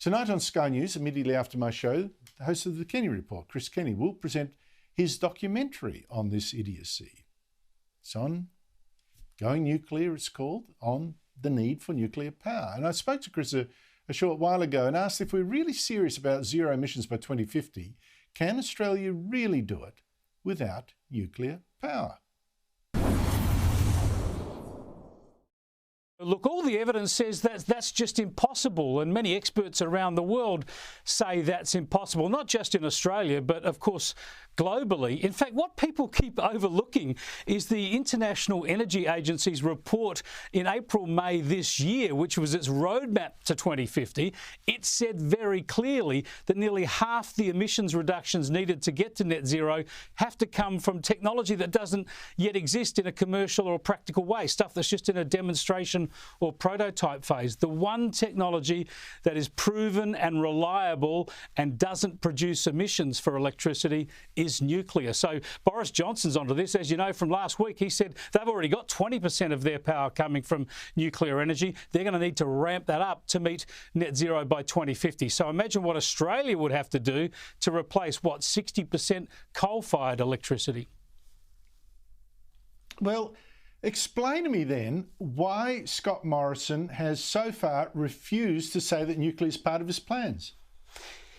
Tonight on Sky News, immediately after my show, the host of the Kenny Report, Chris Kenny, will present his documentary on this idiocy. It's on Going Nuclear, it's called, on the need for nuclear power. And I spoke to Chris a short while ago and asked if we're really serious about zero emissions by 2050, can Australia really do it without nuclear power? Look, all the evidence says that that's just impossible, and many experts around the world say that's impossible, not just in Australia, but of course globally. In fact, what people keep overlooking is the International Energy Agency's report in April-May this year, which was its roadmap to 2050. It said very clearly that nearly half the emissions reductions needed to get to net zero have to come from technology that doesn't yet exist in a commercial or practical way, stuff that's just in a demonstration or prototype phase. The one technology that is proven and reliable and doesn't produce emissions for electricity is nuclear. So Boris Johnson's onto this. As you know from last week, he said they've already got 20% of their power coming from nuclear energy. They're going to need to ramp that up to meet net zero by 2050. So imagine what Australia would have to do to replace, 60% coal-fired electricity. Well, explain to me then why Scott Morrison has so far refused to say that nuclear is part of his plans.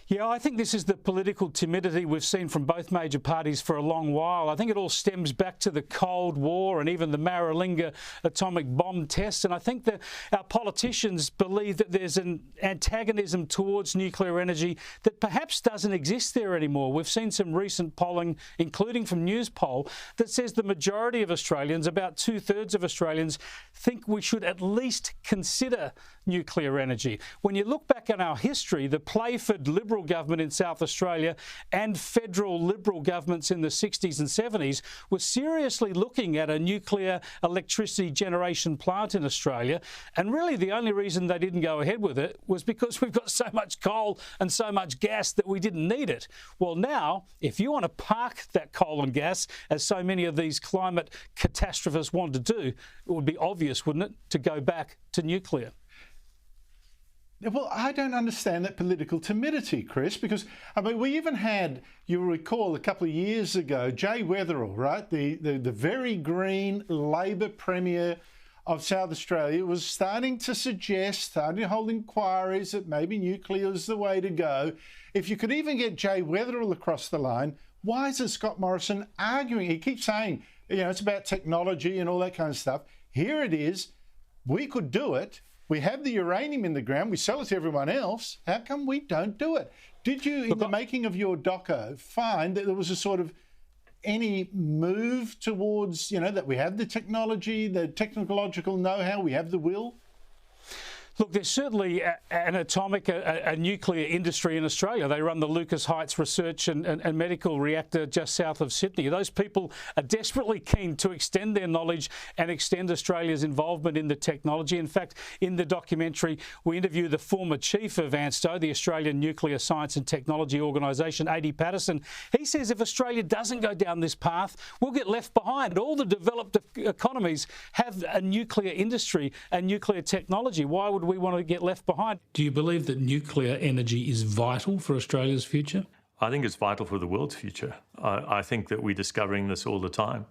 Yeah, I think this is the political timidity we've seen from both major parties for a long while. I think it all stems back to the Cold War and even the Maralinga atomic bomb test. And I think that our politicians believe that there's an antagonism towards nuclear energy that perhaps doesn't exist there anymore. We've seen some recent polling, including from Newspoll, that says the majority of Australians, about 2/3 of Australians, think we should at least consider nuclear energy. When you look back on our history, the Playford Liberal government in South Australia and federal Liberal governments in the 60s and 70s were seriously looking at a nuclear electricity generation plant in Australia. And really the only reason they didn't go ahead with it was because we've got so much coal and so much gas that we didn't need it. Well, now, if you want to park that coal and gas, as so many of these climate catastrophists want to do, it would be obvious, wouldn't it, to go back to nuclear. Well, I don't understand that political timidity, Chris, because, I mean, we even had, you'll recall, a couple of years ago, Jay Weatherill, right, the very green Labor Premier of South Australia, was starting to hold inquiries that maybe nuclear is the way to go. If you could even get Jay Weatherill across the line, why isn't Scott Morrison arguing? He keeps saying, it's about technology and all that kind of stuff. Here it is. We could do it. We have the uranium in the ground. We sell it to everyone else. How come we don't do it? Did you, in the making of your doco, find that there was a sort of any move towards, that we have the technology, the technological know-how, we have the will? Look, there's certainly an atomic, a nuclear industry in Australia. They run the Lucas Heights Research and Medical Reactor just south of Sydney. Those people are desperately keen to extend their knowledge and extend Australia's involvement in the technology. In fact, in the documentary, we interview the former chief of ANSTO, the Australian Nuclear Science and Technology Organisation, A.D. Patterson. He says if Australia doesn't go down this path, we'll get left behind. All the developed economies have a nuclear industry and nuclear technology. Why would we want to get left behind? Do you believe that nuclear energy is vital for Australia's future? I think it's vital for the world's future. I think that we're discovering this all the time.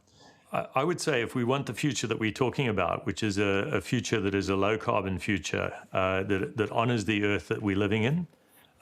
I would say if we want the future that we're talking about, which is a future that is a low-carbon future, that honours the earth that we're living in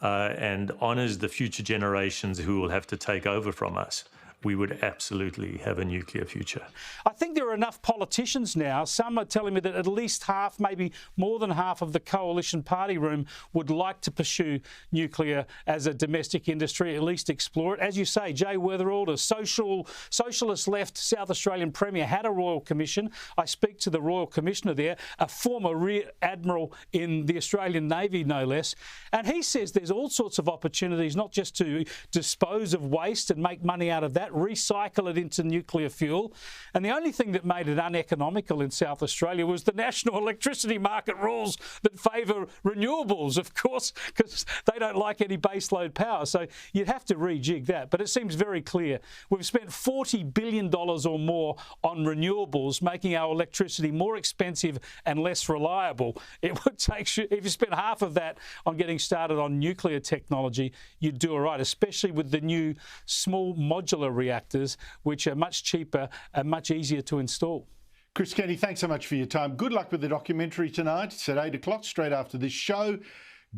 and honours the future generations who will have to take over from us, we would absolutely have a nuclear future. I think there are enough politicians now. Some are telling me that at least half, maybe more than half of the coalition party room would like to pursue nuclear as a domestic industry, at least explore it. As you say, Jay Weatherill, the socialist left South Australian Premier, had a Royal Commission. I speak to the Royal Commissioner there, a former Rear Admiral in the Australian Navy, no less. And he says there's all sorts of opportunities, not just to dispose of waste and make money out of that, that, recycle it into nuclear fuel. And the only thing that made it uneconomical in South Australia was the national electricity market rules that favour renewables, of course, because they don't like any baseload power. So you'd have to rejig that. But it seems very clear. We've spent $40 billion or more on renewables, making our electricity more expensive and less reliable. It would take, if you spent half of that on getting started on nuclear technology, you'd do all right, especially with the new small modular reactors, which are much cheaper and much easier to install. Chris Kenny, thanks so much for your time. Good luck with the documentary tonight. It's at 8 o'clock, straight after this show.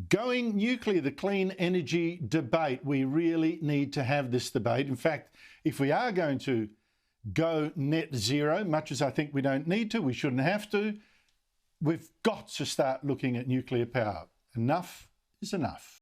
Going nuclear, the clean energy debate. We really need to have this debate. In fact, if we are going to go net zero, much as I think we don't need to, we shouldn't have to, we've got to start looking at nuclear power. Enough is enough.